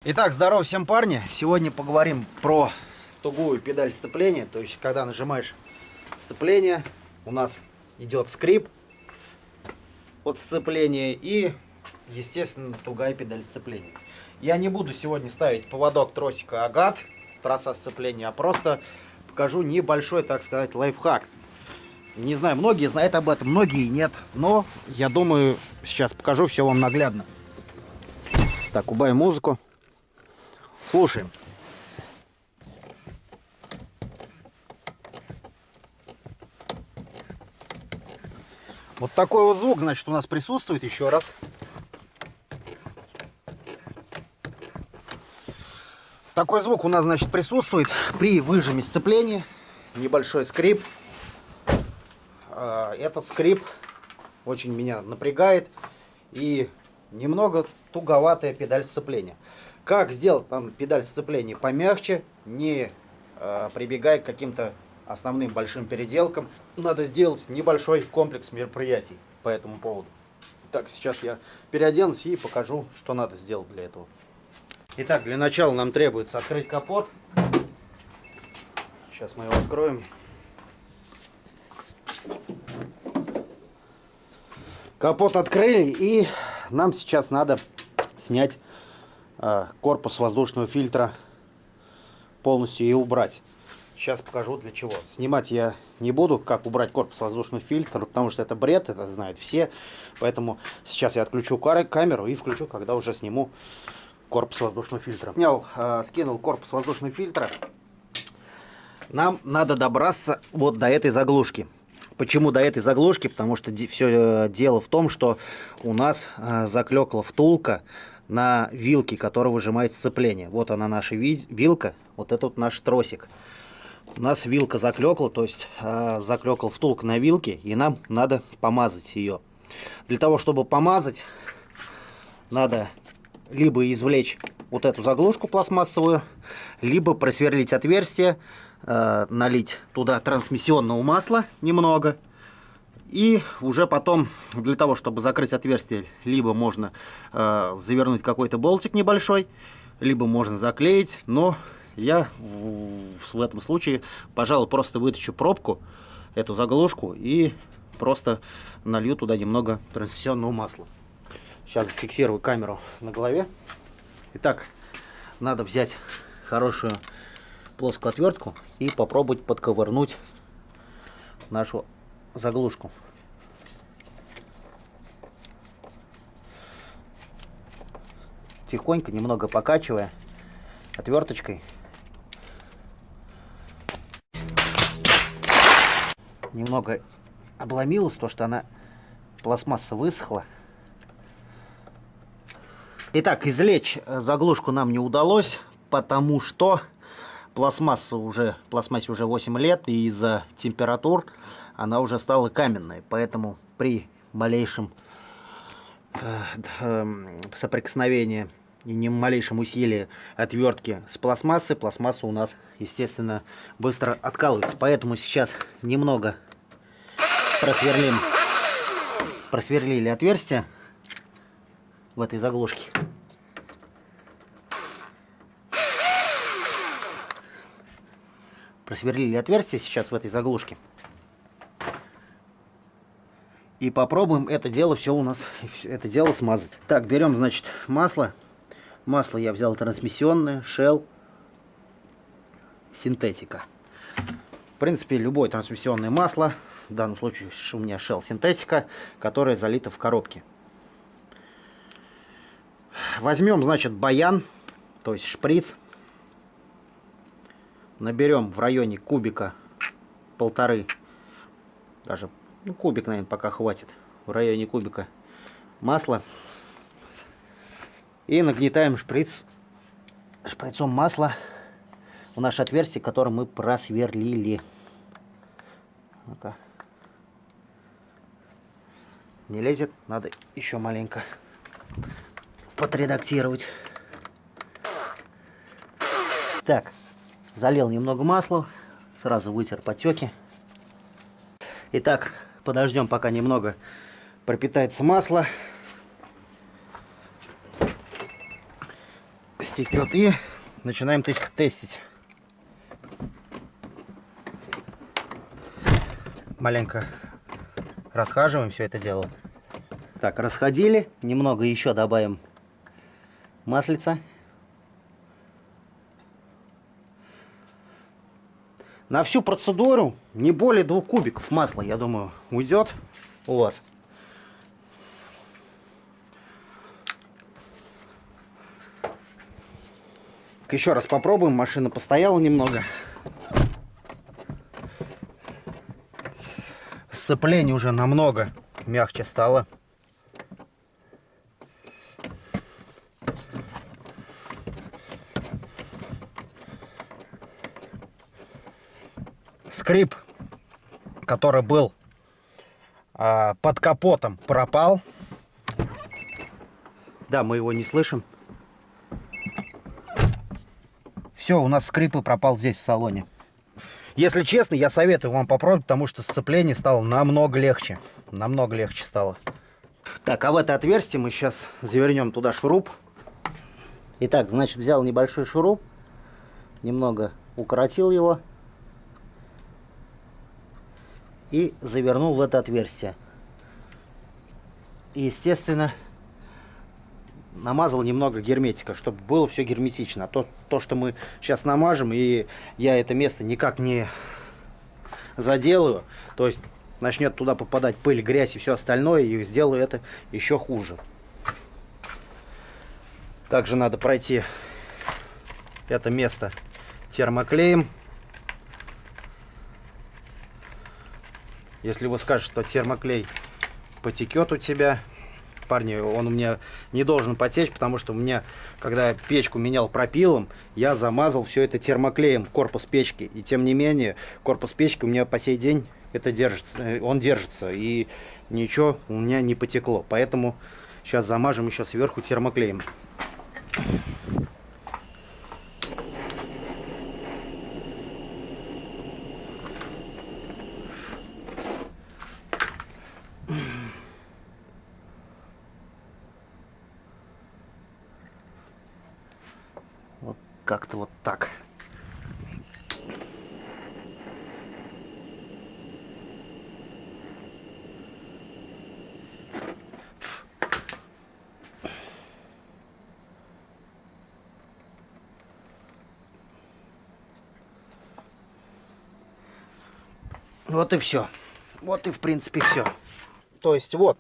Итак, здорово всем, парни! Сегодня поговорим про тугую педаль сцепления. То есть, когда нажимаешь сцепление, у нас идет скрип от сцепления и, естественно, тугая педаль сцепления. Я не буду сегодня ставить поводок тросика Агат, трасса сцепления, а просто покажу небольшой, так сказать, лайфхак. Не знаю, многие знают об этом, многие нет, но я думаю, сейчас покажу все вам наглядно. Так, убавим музыку. Слушаем. Вот такой вот звук, значит, у нас присутствует. Еще раз. Такой звук у нас, значит, присутствует при выжиме сцепления. Небольшой скрип. Этот скрип очень меня напрягает. И немного туговатая педаль сцепления. Как сделать там педаль сцепления помягче, не прибегая к каким-то основным большим переделкам? Надо сделать небольшой комплекс мероприятий по этому поводу. Так, сейчас я переоденусь и покажу, что надо сделать для этого. Итак, для начала нам требуется открыть капот. Сейчас мы его откроем. Капот открыли, и нам сейчас надо снять корпус воздушного фильтра полностью и убрать. Сейчас покажу для чего. Снимать я не буду, как убрать корпус воздушного фильтра, потому что это бред, это знают все. Поэтому сейчас я отключу камеру и включу, когда уже сниму корпус воздушного фильтра. Скинул корпус воздушного фильтра. Нам надо добраться вот до этой заглушки. Почему до этой заглушки? Потому что все дело в том, что у нас заклекла втулка на вилке, которая выжимает сцепление. Вот она, наша вилка, вот это вот наш тросик. У нас вилка заклекла, то есть заклекла втулка на вилке, и нам надо помазать ее. Для того, чтобы помазать, надо либо извлечь вот эту заглушку пластмассовую, либо просверлить отверстие, налить туда трансмиссионного масла немного. И уже потом, для того, чтобы закрыть отверстие, либо можно завернуть какой-то болтик небольшой, либо можно заклеить. Но я в этом случае, пожалуй, просто вытащу пробку, эту заглушку, и просто налью туда немного трансмиссионного масла. Сейчас зафиксирую камеру на голове. Итак, надо взять хорошую плоскую отвертку и попробовать подковырнуть нашу заглушку. Тихонько, немного покачивая отверточкой. Немного обломилась, то что она пластмасса высохла. Итак, извлечь заглушку нам не удалось, потому что пластмассе уже 8 лет, и из-за температур она уже стала каменной. Поэтому при малейшем соприкосновении и ни малейшем усилии отвертки с пластмассой, пластмасса у нас, естественно, быстро откалывается. Поэтому сейчас немного просверлили отверстие в этой заглушке. Просверлили отверстие сейчас в этой заглушке. И попробуем это дело смазать. Так, берем, значит, масло. Масло я взял трансмиссионное, Shell синтетика. В принципе, любое трансмиссионное масло. В данном случае у меня Shell синтетика, которая залита в коробке. Возьмем, значит, баян, то есть шприц. Наберем в районе кубика полторы, даже кубик, наверное, пока хватит, в районе кубика масла. И нагнетаем шприцом масла в наше отверстие, которое мы просверлили. Ну-ка. Не лезет, надо еще маленько подредактировать. Так. Залил немного масла, сразу вытер потеки. Итак, подождем, пока немного пропитается масло. стекет. И начинаем тестить. Маленько расхаживаем все это дело. Так, расходили. Немного еще добавим маслица. На всю процедуру не более 2 кубиков масла, я думаю, уйдет у вас. Еще раз попробуем. Машина постояла немного. Сцепление уже намного мягче стало. Скрип, который был под капотом, пропал. Да, мы его не слышим. Все, у нас скрип и пропал здесь в салоне. Если честно, я советую вам попробовать, потому что сцепление стало намного легче. Намного легче стало. Так, а в это отверстие мы сейчас завернем туда шуруп. Итак, значит, взял небольшой шуруп. Немного укоротил его. И завернул в это отверстие. И, естественно, намазал немного герметика, чтобы было все герметично. А то, что мы сейчас намажем, и я это место никак не заделаю, то есть начнет туда попадать пыль, грязь и все остальное, и сделаю это еще хуже. Также надо пройти это место термоклеем. Если вы скажете, что термоклей потекет у тебя, парни, он у меня не должен потечь, потому что у меня, когда я печку менял пропилом, я замазал все это термоклеем, корпус печки. И тем не менее, корпус печки у меня по сей день это держится, он держится, и ничего у меня не потекло. Поэтому сейчас замажем еще сверху термоклеем. Вот как-то вот так. Вот и все. Вот и в принципе все. То есть вот,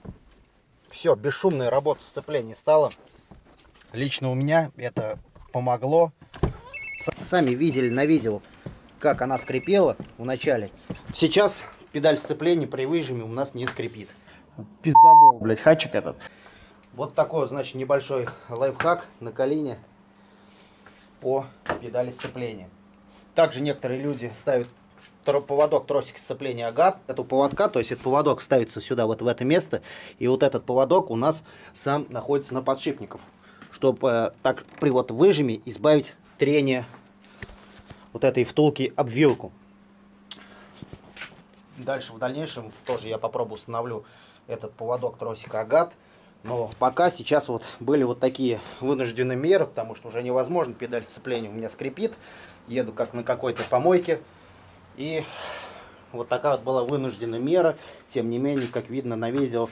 все, бесшумная работа сцепления стала. Лично у меня это помогло. Сами видели на видео, как она скрипела в начале. Сейчас педаль сцепления при выжиме у нас не скрипит. Пиздобол, блядь, хачик этот. Вот такой, значит, небольшой лайфхак на колени по педали сцепления. Также некоторые люди ставят поводок тросик сцепления Агат. Эту поводка, то есть этот поводок ставится сюда, вот в это место. И вот этот поводок у нас сам находится на подшипниках. Чтобы так при вот выжиме избавить трение вот этой втулки об вилку. Дальше в дальнейшем тоже я попробую установлю этот поводок тросика Агат. Но пока сейчас вот были вот такие вынужденные меры, потому что уже невозможно, педаль сцепления у меня скрипит. Еду как на какой-то помойке. И вот такая вот была вынужденная мера. Тем не менее, как видно на видео,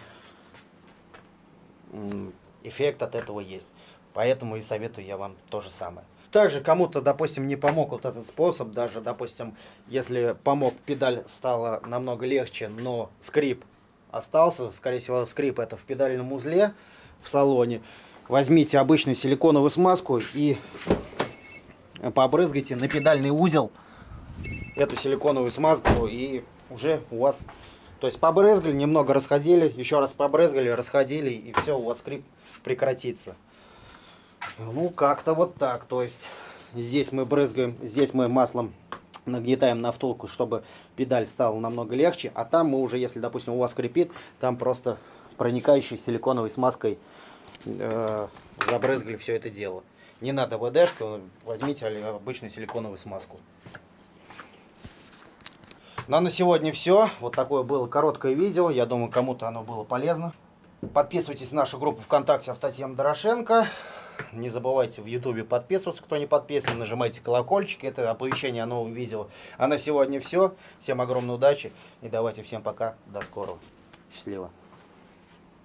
эффект от этого есть. Поэтому и советую я вам то же самое. Также кому-то, допустим, не помог вот этот способ. Даже, допустим, если помог, педаль стала намного легче, но скрип остался. Скорее всего, скрип это в педальном узле в салоне. Возьмите обычную силиконовую смазку и побрызгайте на педальный узел эту силиконовую смазку, и уже у вас, то есть побрызгали, немного расходили, еще раз побрызгали, расходили, и все, у вас скрип прекратится. Ну, как-то вот так. То есть здесь мы брызгаем, здесь мы маслом нагнетаем на втулку, чтобы педаль стала намного легче, а там мы уже, если, допустим, у вас скрипит, там просто проникающей силиконовой смазкой забрызгали все это дело. Не надо ВДшку, возьмите обычную силиконовую смазку. Ну а на сегодня все. Вот такое было короткое видео. Я думаю, кому-то оно было полезно. Подписывайтесь на нашу группу ВКонтакте Автотема Дорошенко. Не забывайте в ютубе подписываться, кто не подписан. Нажимайте колокольчик. Это оповещение о новом видео. А на сегодня все. Всем огромной удачи. И давайте всем пока. До скорого. Счастливо.